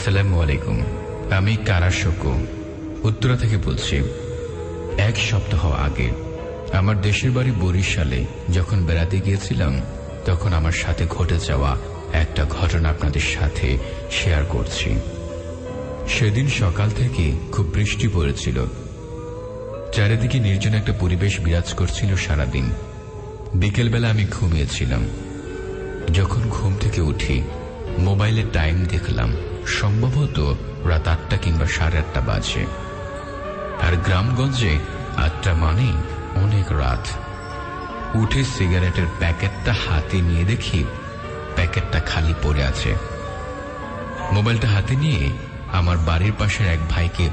আসসালামু আলাইকুম। আমি কারাশোকো উত্তরা থেকে বলছি। এক সপ্তাহ আগে আমার দেশের বাড়ি বরিশালে যখন বেড়াতে গিয়েছিলাম, তখন আমার সাথে ঘটে যাওয়া একটা ঘটনা আপনাদের সাথে শেয়ার করছি। সেদিন সকাল থেকে খুব বৃষ্টি পড়েছিল, চারিদিকে নির্জন একটা পরিবেশ বিরাজ করছিল সারাদিন। বিকেলবেলা আমি ঘুমিয়েছিলাম। যখন ঘুম থেকে উঠি, মোবাইলে টাইম দেখলাম, সম্ভবত রাত 8টা কিংবা 8:30 বাজে। আর গ্রামগঞ্জে 8টা মানে অনেক রাত। উঠে সিগারেটের প্যাকেটটা হাতে নিয়ে দেখি প্যাকেটটা খালি পড়ে আছে। মোবাইলটা হাতে নিয়ে আমার বাড়ির পাশের এক ভাইকে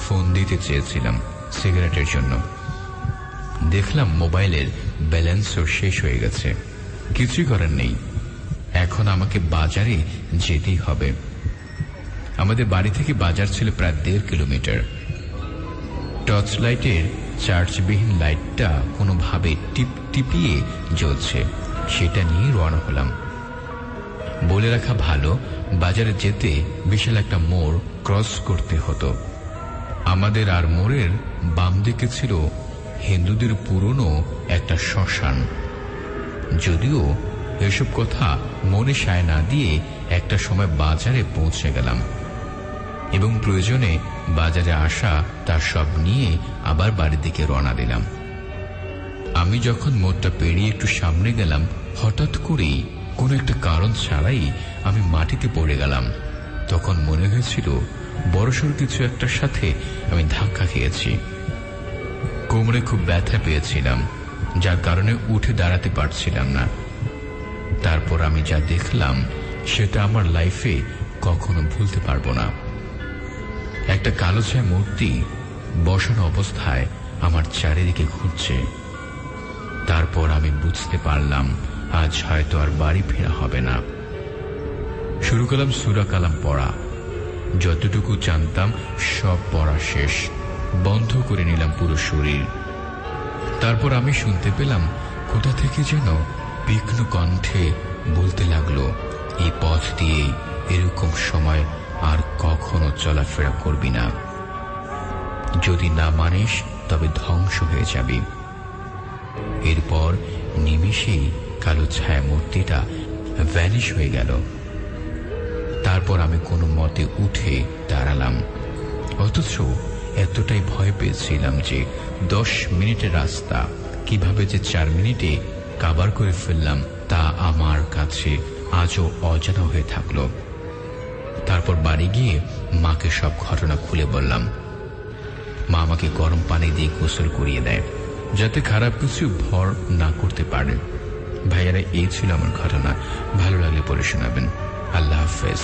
ফোন দিতে চেয়েছিলাম সিগারেটের জন্য। দেখলাম মোবাইলের ব্যালেন্সও শেষ হয়ে গেছে। কিছুই করার নেই, এখন আমাকে বাজারে যেতেই হবে। আমাদের বাড়ি থেকে বাজার ছিল প্রায় 1.5 কিলোমিটার। টর্চ লাইটের চার্জবিহীন লাইটটা কোনোভাবে টিপিয়ে জ্বলছে, সেটা নিয়ে রওনা হলাম। বলে রাখা ভালো, বাজারে যেতে বিশাল একটা মোড় ক্রস করতে হতো। আমাদের আর মোড়ের বাম দিকে ছিল হিন্দুদের পুরনো একটা শ্মশান। যদিও এসব কথা মনে সায় না দিয়ে একটা সময় বাজারে পৌঁছে গেলাম এবং প্রয়োজনে বাজারে আসা তার সব নিয়ে আবার বাড়ির দিকে রওনা দিলাম। আমি যখন মোড়টা পেরিয়ে একটু সামনে গেলাম, হঠাৎ করেই কোনো একটা কারণ ছাড়াই আমি মাটিতে পড়ে গেলাম। তখন মনে হয়েছিল বড়সড় কিছু একটার সাথে আমি ধাক্কা খেয়েছি। কোমরে খুব ব্যথা পেয়েছিলাম, যার কারণে উঠে দাঁড়াতে পারছিলাম না। তারপর আমি যা দেখলাম সেটা আমার লাইফে কখনো ভুলতে পারবো না। একটা কালো ছায়া মূর্তি বসানো অবস্থায় আমার চারিদিকে ঘুরছে। তারপর আমি বুঝতে পারলাম আজ হয়তো আর বাড়ি ফেরা হবে না। শুরু করলাম সূরা কালাম পড়া। যতটুকু জানতাম সব পড়া শেষ, বন্ধ করে নিলাম পুরো শরীর। তারপর আমি শুনতে পেলাম কোথা থেকে যেন বিঘ্ন কণ্ঠে বলতে লাগলো, এই পথ দিয়ে এরকম সময় আর কখনো চলাফেরা করবি না। যদি না মানিস তবে ধ্বংস হয়ে যাবি। এরপর নিমেষেই কালো ছায়া মূর্তিটা ভ্যানিশ হয়ে গেল। তারপর আমি কোনো মতে উঠে দাঁড়ালাম, অথচ এতটাই ভয় পেয়েছিলাম যে 10 মিনিটের রাস্তা কিভাবে যে 4 মিনিটে কাভার করে ফেললাম তা আমার কাছে আজও অজানা হয়ে থাকলো। তারপর বাড়ি গিয়ে মাকে সব ঘটনা খুলে বললাম। মা আমাকে গরম পানি দিয়ে গোসল করিয়ে দেয়, যাতে খারাপ কিছু ভর না করতে পারে। ভাইয়ারা, এই ছিল আমার ঘটনা। ভালো লাগলে পড়ে শোনাবেন। আল্লাহ হাফেজ।